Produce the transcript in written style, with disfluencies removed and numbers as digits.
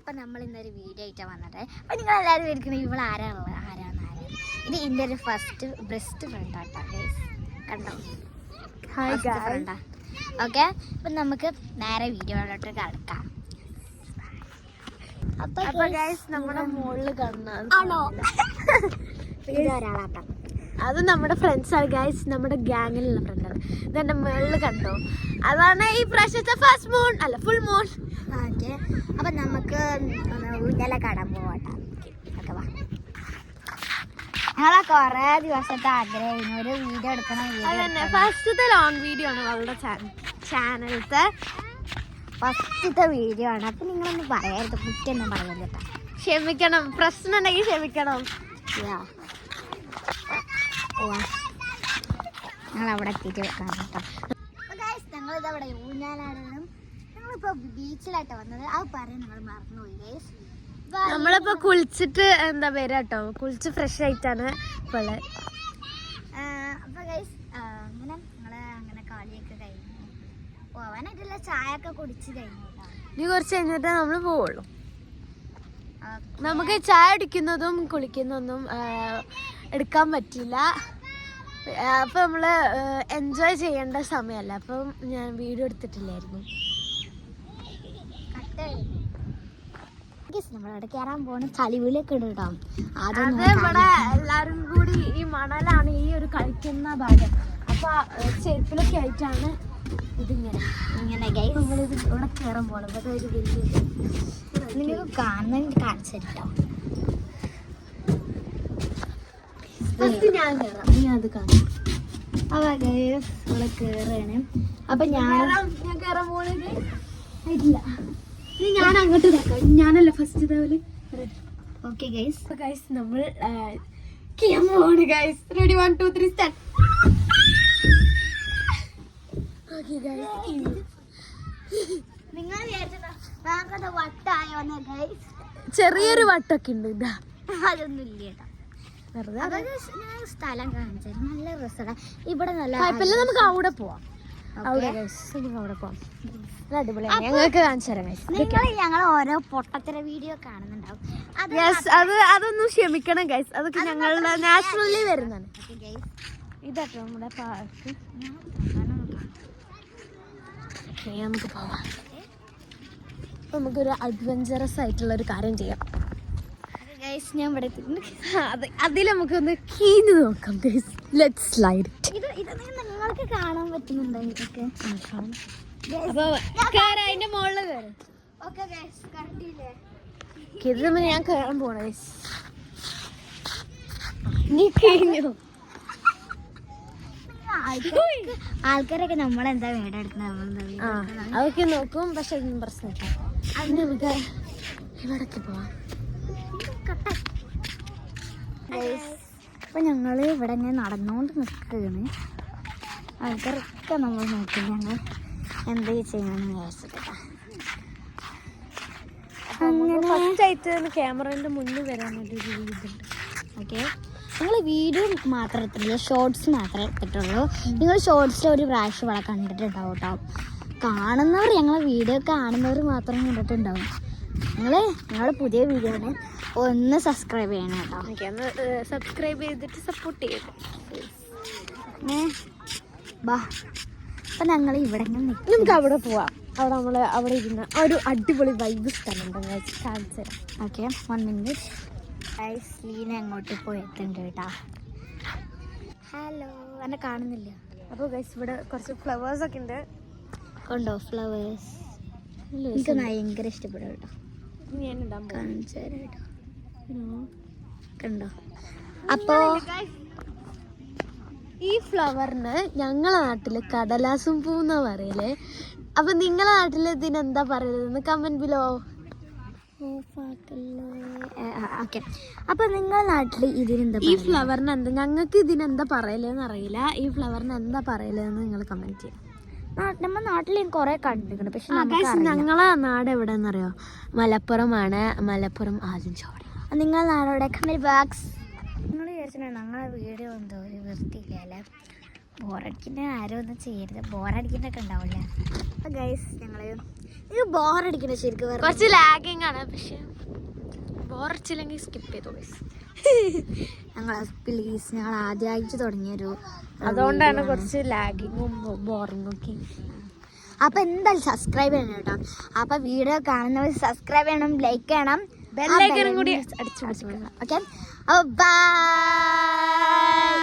അപ്പം നമ്മൾ ഇന്നൊരു വീഡിയോ ആയിട്ടാണ് വന്നത്. അപ്പം നിങ്ങളെല്ലാവരും ഇരിക്കുന്നത് ഇവിടെ ആരാണ് ഇത് എൻ്റെ ഒരു ഫസ്റ്റ് ബെസ്റ്റ് ഫ്രണ്ടാട്ടോ ഗൈസ്. കണ്ടോ? ഫ്രണ്ടാ. ഓക്കെ, അപ്പം നമുക്ക് നേരെ വീഡിയോയിലോട്ട് കിടക്കാം. അപ്പൊ ഗൈസ് നമ്മുടെ മുകളിൽ കാണുന്നതാണ്. ആണോ? ഇത് ഒരാളാട്ടോ. അത് നമ്മുടെ ഫ്രണ്ട്സാണ് ഗൈസ്, നമ്മുടെ ഗ്യാങ്ങിലുള്ള ഫ്രണ്ടാണ്. ഇതെന്റെ മുകളിൽ കണ്ടോ, അതാണ് ഈ പ്രാവശ്യത്തെ ഫസ്റ്റ് മൂൺ അല്ല ഫുൾ മൂൺ. ഓക്കെ, അപ്പം നമുക്ക് ഊഞ്ഞാല കാണാൻ പോവാട്ടോ. ഓക്കെ വാ. ഞങ്ങളെ കുറേ ദിവസത്തെ ആഗ്രഹം ഒരു വീഡിയോ എടുക്കണം. അതന്നെ ഫസ്റ്റത്തെ ലോങ് വീഡിയോ ആണ് അവളുടെ ചാനലത്തെ ഫസ്റ്റത്തെ വീഡിയോ ആണ്. അപ്പം നിങ്ങളൊന്നും പറയരുത്, കുറ്റൊന്നും പറയരുത് കേട്ടോ. ക്ഷമിക്കണം, പ്രശ്നം ഉണ്ടെങ്കിൽ ക്ഷമിക്കണം. ഞങ്ങൾ അവിടെ എത്തിയിട്ട് വെക്കാം കേട്ടോ. ഞങ്ങളിത് അവിടെ ഊഞ്ഞാലാടും. ഞങ്ങളിപ്പോൾ ബീച്ചിലായിട്ട് വന്നത്. അത് പറയാൻ നിങ്ങൾ മറന്നുപോയി ഗൈസ്. നമ്മളിപ്പോ കുളിച്ചിട്ട് എന്താ പേര് കേട്ടോ, കുളിച്ച് ഫ്രഷ് ആയിട്ടാണ് ഇപ്പോൾ ഉള്ളത്. അപ്പോൾ ഗൈസ് അങ്ങനെ ഞങ്ങൾ അങ്ങനെ കളിയൊക്കെ കഴിഞ്ഞു പോവാനായിട്ടുള്ള ചായ ഒക്കെ കുടിച്ച് കഴിഞ്ഞു കേട്ടോ. ഇനി കുറച്ച് കഴിഞ്ഞിട്ടേ നമ്മൾ പോവുള്ളൂ. നമുക്ക് ചായ അടിക്കുന്നതും കുളിക്കുന്നതൊന്നും എടുക്കാൻ പറ്റില്ല. അപ്പം നമ്മൾ എൻജോയ് ചെയ്യേണ്ട സമയമല്ല. അപ്പം ഞാൻ വീഡിയോ എടുത്തിട്ടില്ലായിരുന്നു. നമ്മളവിടെ കയറാൻ പോണ ചളിവിളിയൊക്കെ ഉണ്ട് കേട്ടോ. അത് ഇവിടെ എല്ലാവരും കൂടി ഈ മണലാണ് ഈ ഒരു കളിക്കുന്ന ഭാഗം. അപ്പൊ ചെരുപ്പിലൊക്കെ ആയിട്ടാണ് ഇതിങ്ങനെ ഇങ്ങനെ നമ്മളിത് ഇവിടെ കയറാൻ പോണം. അപ്പൊ ഒരു വലിയ നിങ്ങൾക്ക് കാണുന്നതിന് കാണിച്ചിട്ടോ. ഞാൻ കയറാം, നീ അത് കാണാം. അപ്പൊ ഇവിടെ കയറാണ്. അപ്പൊ ഞാൻ കയറാൻ പോണത് ഇല്ല, ഞാൻ അങ്ങോട്ട് നോക്കാം. ഞാനല്ല ഫസ്റ്റ് ഇതേപോലെ. Okay guys. ഗൈസ് നമ്മൾ പോവാണ് guys. Ready 1 2 3 start. Okay guys, നിങ്ങൾ വട്ടായോന്ന് ഗൈസ്? ചെറിയൊരു വട്ടൊക്കെ ഉണ്ട്. ഇതാ അതൊന്നും ഇല്ല കേട്ടോ. ഞാൻ സ്ഥലം കാണിച്ചു, നല്ല രസമാണ് ഇവിടെ. നല്ല കുഴപ്പമില്ല, നമുക്ക് അവിടെ പോവാം. അവിടെ പോവാം, അടിപൊളിയാണ്. ഞങ്ങൾക്ക് കാണിച്ചു തരാം. നിങ്ങൾ ഞങ്ങൾ ഓരോ പൊട്ടത്തര വീഡിയോ കാണുന്നുണ്ടാവും. അതൊന്നും ക്ഷമിക്കണം ഗൈസ്, അതൊക്കെ ഞങ്ങളുടെ നാച്ചുറലി വരുന്നതാണ്. ഇതാട്ടോ നമ്മുടെ പാർക്ക്. നമുക്ക് പോവാം. നമുക്കൊരു അഡ്വഞ്ചറസ് ആയിട്ടുള്ള ഒരു കാര്യം ചെയ്യാം. ഞാൻ ഇവിടെ അതിൽ നമുക്കൊന്ന് കീഞ്ഞു നോക്കാം ഗൈസ്. Let's slide. ഇത് നിങ്ങൾക്ക് കാണാൻ പറ്റുന്നുണ്ടോ? ഇതൊക്കെ അതിന്റെ മുകളിൽ കയറും. ഇത് ഞാൻ കയറാൻ പോണ ഗൈസ്. നീ കഴിഞ്ഞു. ആൾക്കാരൊക്കെ നമ്മളെന്താ വീഡിയോ എടുക്കുന്നത് അതൊക്കെ നോക്കും. പക്ഷെ പ്രശ്നമില്ല. അതിന് നമുക്ക് ഇവിടേക്ക് പോവാം. അപ്പൊ ഞങ്ങള് ഇവിടെ ഇങ്ങനെ നടന്നുകൊണ്ട് നിൽക്കുകയാണ്. ആൾക്കാരൊക്കെ നമ്മൾ നോക്കി ഞങ്ങൾ എന്താ ചെയ്യണമെന്ന് വിചാരിച്ചിട്ടാ. അങ്ങനെ ഫസ്റ്റായിട്ട് ക്യാമറേന്റെ മുന്നിൽ വരാനൊരു രീതിയുണ്ട്. ഓക്കെ, നിങ്ങൾ വീഡിയോ മാത്രം എടുത്തിട്ടില്ല, ഷോർട്സ് മാത്രമേ എടുത്തിട്ടുള്ളൂ. നിങ്ങൾ ഷോർട്സിൽ ഒരു പ്രാവശ്യം ഇവിടെ കണ്ടിട്ടുണ്ടാവും കേട്ടോ. കാണുന്നവർ, ഞങ്ങളെ വീഡിയോ കാണുന്നവർ മാത്രം കണ്ടിട്ടുണ്ടാവും. ഞങ്ങൾ പുതിയ വീഡിയോ ആണ്, ഒന്ന് സബ്സ്ക്രൈബ് ചെയ്യണം കേട്ടോ. ഒന്ന് സബ്സ്ക്രൈബ് ചെയ്തിട്ട് സപ്പോർട്ട് ചെയ്യണം. ബാ, അപ്പം ഞങ്ങൾ ഇവിടെ നിൽക്കും. നമുക്ക് അവിടെ പോവാം. അവിടെ അവിടെ ഇരുന്ന ഒരു അടിപൊളി വൈബ് സ്ഥലമുണ്ട്. കാണിച്ചു തരാം. Okay, 1 minute. ലീന അങ്ങോട്ട് പോയിട്ടുണ്ട് കേട്ടോ. ഹലോ, എന്നെ കാണുന്നില്ല. അപ്പോൾ ഗൈസ് ഇവിടെ കുറച്ച് ഫ്ലവേഴ്സൊക്കെ ഉണ്ട്. കണ്ടോ ഫ്ലവേഴ്സ്? എനിക്ക് ഭയങ്കര ഇഷ്ടപ്പെടും കേട്ടോ. കാണിച്ചു തരാം കേട്ടോ. കണ്ടോ? അപ്പോൾ ഈ ഫ്ലവറിന് ഞങ്ങളെ നാട്ടില് കടലാസും പൂ എന്നാ പറയല്. അപ്പൊ നിങ്ങളെ നാട്ടിൽ ഇതിനെന്താ പറയുന്നത്? Comment below. ഓക്കെ, അപ്പൊ നിങ്ങളുടെ നാട്ടിൽ ഇതിനെന്താ, ഈ ഫ്ലവറിന് എന്താ, ഞങ്ങൾക്ക് ഇതിനെന്താ പറയലെന്ന് അറിയില്ല. ഈ ഫ്ലവറിന് എന്താ പറയലെന്ന് നിങ്ങൾ കമന്റ് ചെയ്യാം. നമ്മുടെ നാട്ടിൽ ഞാൻ കുറെ കണ്ടിട്ടുണ്ട്, പക്ഷെ ഞങ്ങളെ നാട് എവിടെയെന്നറിയോ? മലപ്പുറമാണ്. മലപ്പുറം ആലഞ്ചോട്. നിങ്ങളുടെ നാടോടെ കമന്റ് ബോക്സ്. നിങ്ങൾ വിചാരിച്ചിട്ടുണ്ടോ ഞങ്ങളെ വീഡിയോ എന്തോ ഒരു വൃത്തിയില്ലേ? ബോറടിക്കുന്ന ആരും ഒന്നും ചെയ്യരുത്. ബോറടിക്കുന്നൊക്കെ ഉണ്ടാവില്ല ഗൈസ്. ഞങ്ങള് ഇത് ബോറടിക്കണ ശരിക്കും കുറച്ച് ലാഗിങ് ആണ്, പക്ഷെ ബോറടിച്ചില്ലെങ്കിൽ സ്കിപ്പ് ചെയ്തു ഗൈസ്. ഞങ്ങൾ പ്ലീസ്, ഞങ്ങൾ ആദ്യമായിട്ട് തുടങ്ങിയൊരു അതുകൊണ്ടാണ് കുറച്ച് ലാഗിങ്ങും ബോറിങ്ങും ഒക്കെ. അപ്പം എന്തായാലും സബ്സ്ക്രൈബ് ചെയ്യണം കേട്ടോ. അപ്പം വീഡിയോ കാണുന്നവർ സബ്സ്ക്രൈബ് ചെയ്യണം, ലൈക്ക് ചെയ്യണം, ബെല്ലൈക്കനും കൂടി അടിച്ചു. ഓക്കെ. അപ്പോൾ ബൈ.